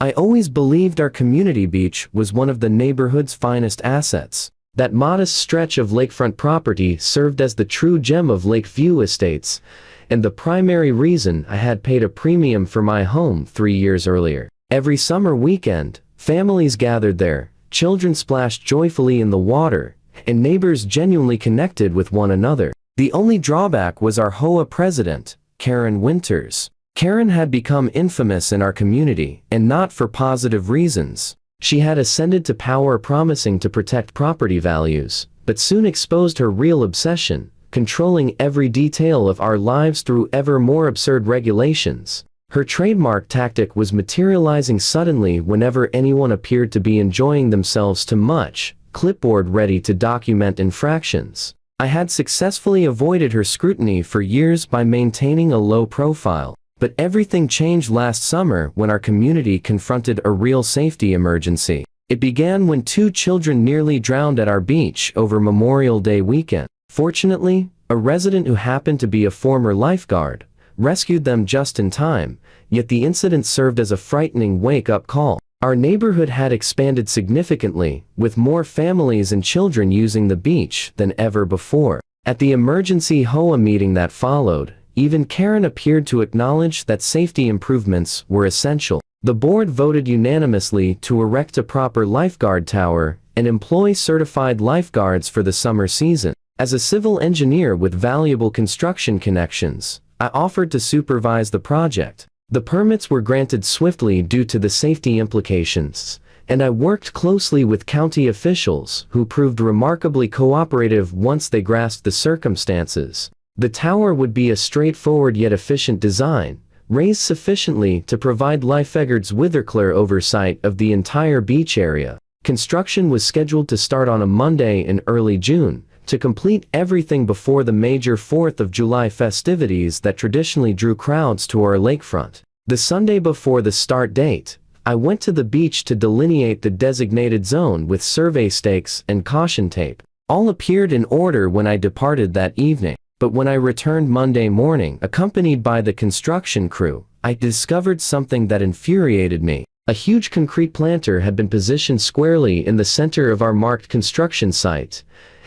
I always believed our community beach was one of the neighborhood's finest assets. That modest stretch of lakefront property served as the true gem of Lakeview Estates, and the primary reason I had paid a premium for my home 3 years earlier. Every summer weekend, families gathered there, children splashed joyfully in the water, and neighbors genuinely connected with one another. The only drawback was our HOA president, Karen Winters. Karen had become infamous in our community, and not for positive reasons. She had ascended to power promising to protect property values, but soon exposed her real obsession, controlling every detail of our lives through ever more absurd regulations. Her trademark tactic was materializing suddenly whenever anyone appeared to be enjoying themselves too much, clipboard ready to document infractions. I had successfully avoided her scrutiny for years by maintaining a low profile. But everything changed last summer when our community confronted a real safety emergency. It began when 2 children nearly drowned at our beach over Memorial Day weekend. Fortunately, a resident who happened to be a former lifeguard rescued them just in time, yet the incident served as a frightening wake-up call. Our neighborhood had expanded significantly, with more families and children using the beach than ever before. At the emergency HOA meeting that followed, even Karen appeared to acknowledge that safety improvements were essential. The board voted unanimously to erect a proper lifeguard tower and employ certified lifeguards for the summer season. As a civil engineer with valuable construction connections, I offered to supervise the project. The permits were granted swiftly due to the safety implications, and I worked closely with county officials who proved remarkably cooperative once they grasped the circumstances. The tower would be a straightforward yet efficient design, raised sufficiently to provide Lifeguard's with clear oversight of the entire beach area. Construction was scheduled to start on a Monday in early June, to complete everything before the major 4th of July festivities that traditionally drew crowds to our lakefront. The Sunday before the start date, I went to the beach to delineate the designated zone with survey stakes and caution tape. All appeared in order when I departed that evening. But when I returned Monday morning, accompanied by the construction crew, I discovered something that infuriated me. A huge concrete planter had been positioned squarely in the center of our marked construction site,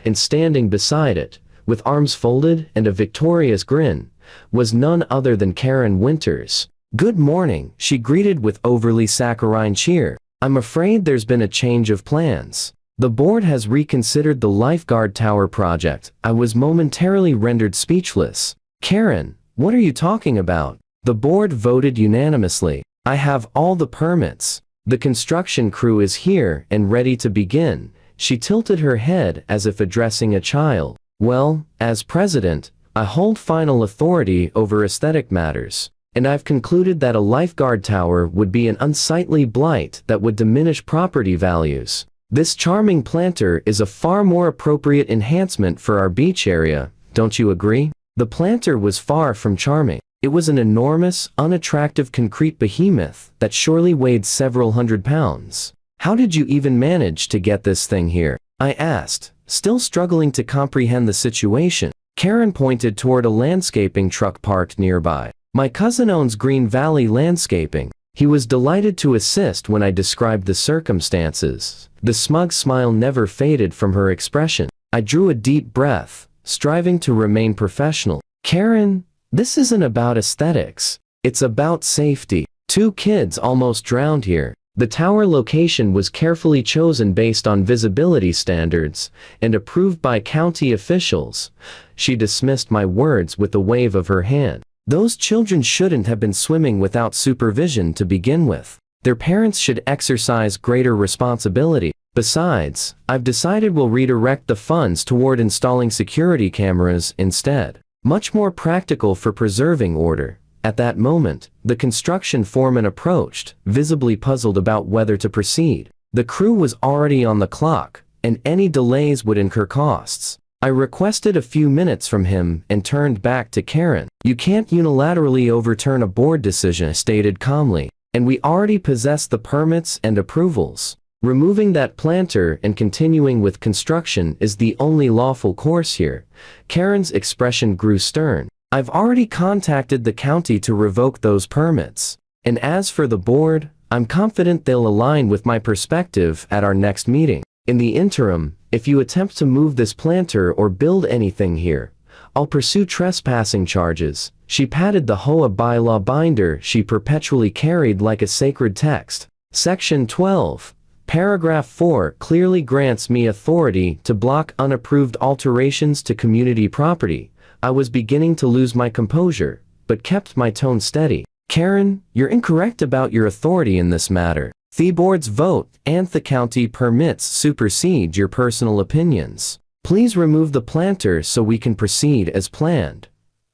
and standing beside it, with arms folded and a victorious grin, was none other than Karen Winters. "Good morning," she greeted with overly saccharine cheer. "I'm afraid there's been a change of plans. The board has reconsidered the lifeguard tower project." I was momentarily rendered speechless. "Karen, what are you talking about?" "The board voted unanimously. I have all the permits. The construction crew is here and ready to begin." She tilted her head as if addressing a child. "Well, as president, I hold final authority over aesthetic matters, and I've concluded that a lifeguard tower would be an unsightly blight that would diminish property values. This charming planter is a far more appropriate enhancement for our beach area, don't you agree?" The planter was far from charming. It was an enormous, unattractive concrete behemoth that surely weighed several hundred pounds. "How did you even manage to get this thing here?" I asked, still struggling to comprehend the situation. Karen pointed toward a landscaping truck parked nearby. "My cousin owns Green Valley Landscaping." He was delighted to assist when I described the circumstances. The smug smile never faded from her expression. I drew a deep breath, striving to remain professional. "Karen, this isn't about aesthetics. It's about safety. 2 kids almost drowned here. The tower location was carefully chosen based on visibility standards and approved by county officials." She dismissed my words with a wave of her hand. "Those children shouldn't have been swimming without supervision to begin with. Their parents should exercise greater responsibility. Besides, I've decided we'll redirect the funds toward installing security cameras instead. Much more practical for preserving order." At that moment, the construction foreman approached, visibly puzzled about whether to proceed. The crew was already on the clock, and any delays would incur costs. I requested a few minutes from him and turned back to Karen. "You can't unilaterally overturn a board decision," I stated calmly, "and we already possess the permits and approvals. Removing that planter and continuing with construction is the only lawful course here." Karen's expression grew stern. "I've already contacted the county to revoke those permits. And as for the board, I'm confident they'll align with my perspective at our next meeting. In the interim, if you attempt to move this planter or build anything here, I'll pursue trespassing charges." She patted the HOA bylaw binder she perpetually carried like a sacred text. Section 12. Paragraph 4 clearly grants me authority to block unapproved alterations to community property. I was beginning to lose my composure, but kept my tone steady. "Karen, you're incorrect about your authority in this matter. The board's vote and the county permits supersede your personal opinions. Please remove the planter so we can proceed as planned."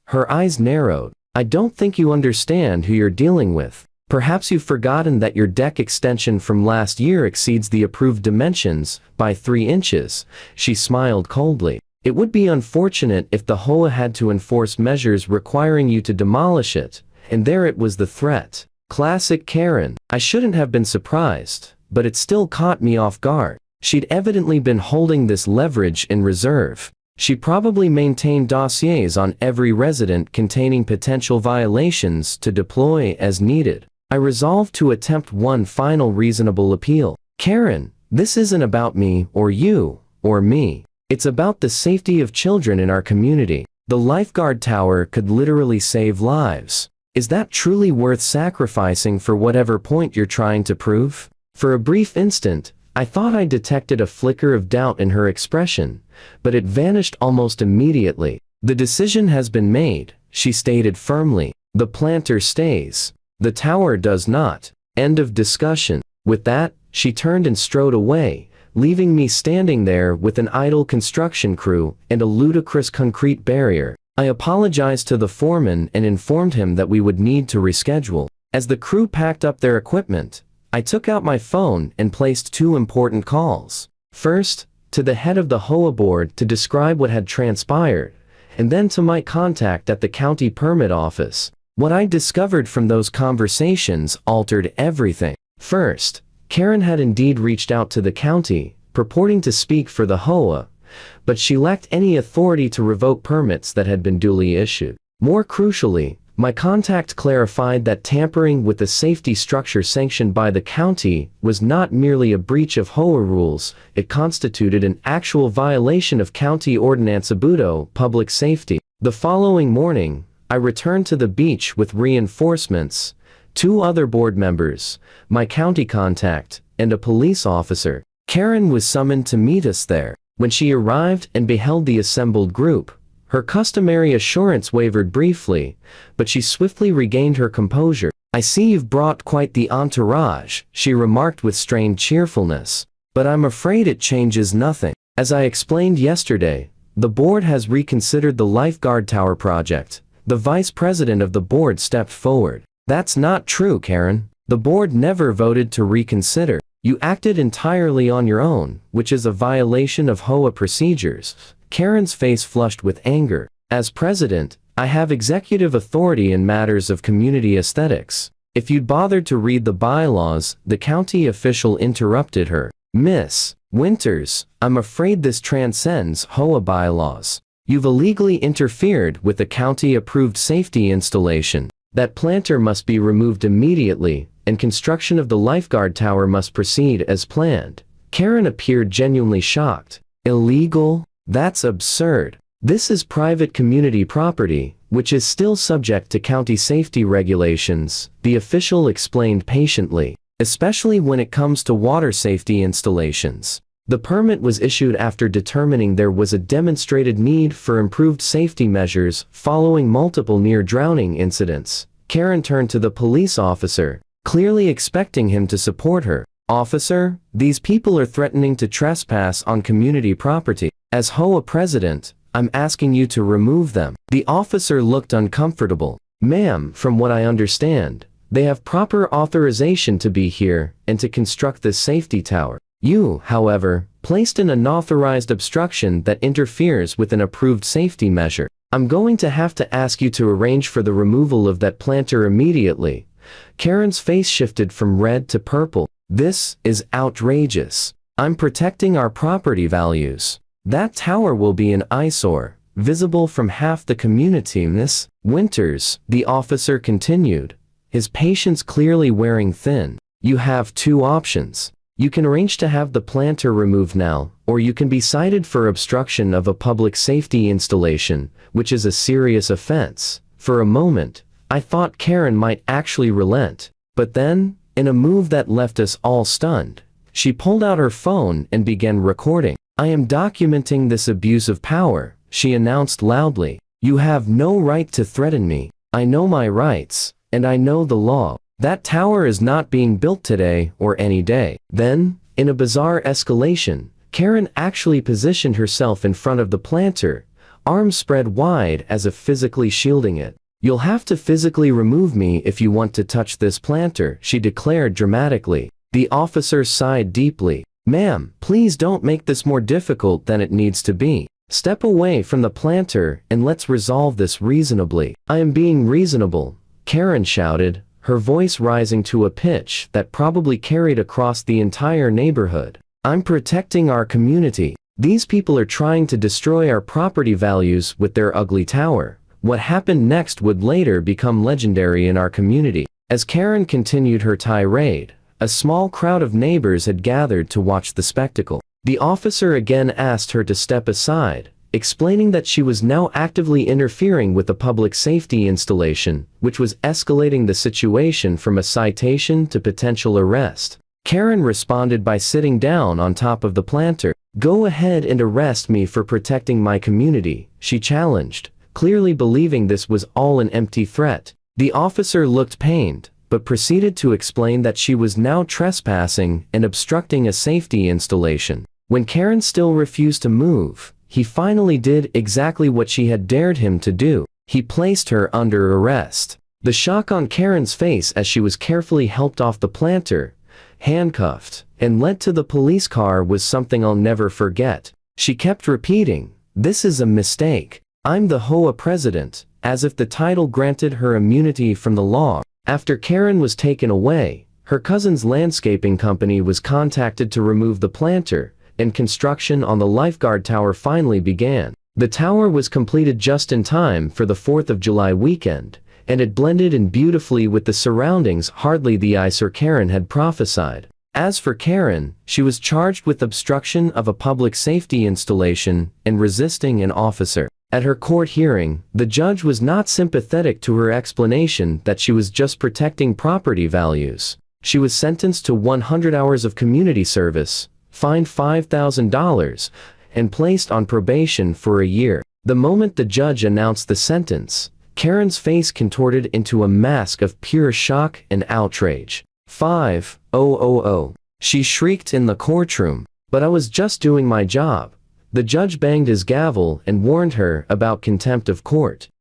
Her eyes narrowed. "I don't think you understand who you're dealing with. Perhaps you've forgotten that your deck extension from last year exceeds the approved dimensions by 3 inches. She smiled coldly. "It would be unfortunate if the HOA had to enforce measures requiring you to demolish it." And there it was, the threat. Classic Karen. I shouldn't have been surprised, but it still caught me off guard. She'd evidently been holding this leverage in reserve. She probably maintained dossiers on every resident containing potential violations to deploy as needed. I resolved to attempt one final reasonable appeal. "Karen, this isn't about me or you or me. It's about the safety of children in our community. The Lifeguard tower could literally save lives. Is that truly worth sacrificing for whatever point you're trying to prove?" For a brief instant, I thought I detected a flicker of doubt in her expression, but it vanished almost immediately. "The decision has been made," she stated firmly. "The planter stays. The tower does not. End of discussion." With that, she turned and strode away, leaving me standing there with an idle construction crew and a ludicrous concrete barrier. I apologized to the foreman and informed him that we would need to reschedule. As the crew packed up their equipment, I took out my phone and placed 2 important calls. First, to the head of the HOA board to describe what had transpired, and then to my contact at the county permit office. What I discovered from those conversations altered everything. First, Karen had indeed reached out to the county, purporting to speak for the HOA, but she lacked any authority to revoke permits that had been duly issued. More crucially, my contact clarified that tampering with the safety structure sanctioned by the county was not merely a breach of HOA rules, it constituted an actual violation of County Ordinance Abuto, public safety. The following morning, I returned to the beach with reinforcements, 2 other board members, my county contact, and a police officer. Karen was summoned to meet us there. When she arrived and beheld the assembled group, her customary assurance wavered briefly, but she swiftly regained her composure. "I see you've brought quite the entourage," she remarked with strained cheerfulness. "But I'm afraid it changes nothing. As I explained yesterday, the board has reconsidered the Lifeguard Tower project." The vice president of the board stepped forward. "That's not true, Karen. The board never voted to reconsider. You acted entirely on your own, which is a violation of HOA procedures." Karen's face flushed with anger. "As president, I have executive authority in matters of community aesthetics. If you'd bothered to read the bylaws," the county official interrupted her. "Miss Winters, I'm afraid this transcends HOA bylaws. You've illegally interfered with the county-approved safety installation. That planter must be removed immediately, and construction of the Lifeguard tower must proceed as planned." Karen appeared genuinely shocked. "Illegal? That's absurd. This is private community property, which is still subject to county safety regulations," the official explained patiently, "especially when it comes to water safety installations. The permit was issued after determining there was a demonstrated need for improved safety measures following multiple near-drowning incidents." Karen turned to the police officer, clearly expecting him to support her. "Officer, these people are threatening to trespass on community property. As HOA president, I'm asking you to remove them." The officer looked uncomfortable. "Ma'am, from what I understand, they have proper authorization to be here and to construct this safety tower. You, however, placed an unauthorized obstruction that interferes with an approved safety measure. I'm going to have to ask you to arrange for the removal of that planter immediately." Karen's face shifted from red to purple. "This is outrageous. I'm protecting our property values. That tower will be an eyesore, visible from half the community." "Miss Winters," the officer continued, his patience clearly wearing thin, You have two options. You can arrange to have the planter removed now, or you can be cited for obstruction of a public safety installation, which is a serious offense. For a moment, I thought Karen might actually relent. But then, in a move that left us all stunned, she pulled out her phone and began recording. "I am documenting this abuse of power," she announced loudly. "You have no right to threaten me. I know my rights, and I know the law. That tower is not being built today or any day." Then, in a bizarre escalation, Karen actually positioned herself in front of the planter, arms spread wide as if physically shielding it. "You'll have to physically remove me if you want to touch this planter," she declared dramatically. The officer sighed deeply. "Ma'am, please don't make this more difficult than it needs to be. Step away from the planter and let's resolve this reasonably." "I am being reasonable," Karen shouted, her voice rising to a pitch that probably carried across the entire neighborhood. "I'm protecting our community. These people are trying to destroy our property values with their ugly tower." What happened next would later become legendary in our community. As Karen continued her tirade, a small crowd of neighbors had gathered to watch the spectacle. The officer again asked her to step aside, explaining that she was now actively interfering with a public safety installation, which was escalating the situation from a citation to potential arrest. Karen responded by sitting down on top of the planter. "Go ahead and arrest me for protecting my community," she challenged, clearly believing this was all an empty threat. The officer looked pained, but proceeded to explain that she was now trespassing and obstructing a safety installation. When Karen still refused to move, he finally did exactly what she had dared him to do. He placed her under arrest. The shock on Karen's face as she was carefully helped off the planter, handcuffed, and led to the police car was something I'll never forget. She kept repeating, "This is a mistake. I'm the HOA president," as if the title granted her immunity from the law. After Karen was taken away, her cousin's landscaping company was contacted to remove the planter, and construction on the Lifeguard tower finally began. The tower was completed just in time for the 4th of July weekend, and it blended in beautifully with the surroundings, hardly the eyesore Karen had prophesied. As for Karen, she was charged with obstruction of a public safety installation and resisting an officer. At her court hearing, the judge was not sympathetic to her explanation that she was just protecting property values. She was sentenced to 100 hours of community service, fined $5,000, and placed on probation for a year. The moment the judge announced the sentence, Karen's face contorted into a mask of pure shock and outrage. 5,000, she shrieked in the courtroom. "But I was just doing my job." The judge banged his gavel and warned her about contempt of court.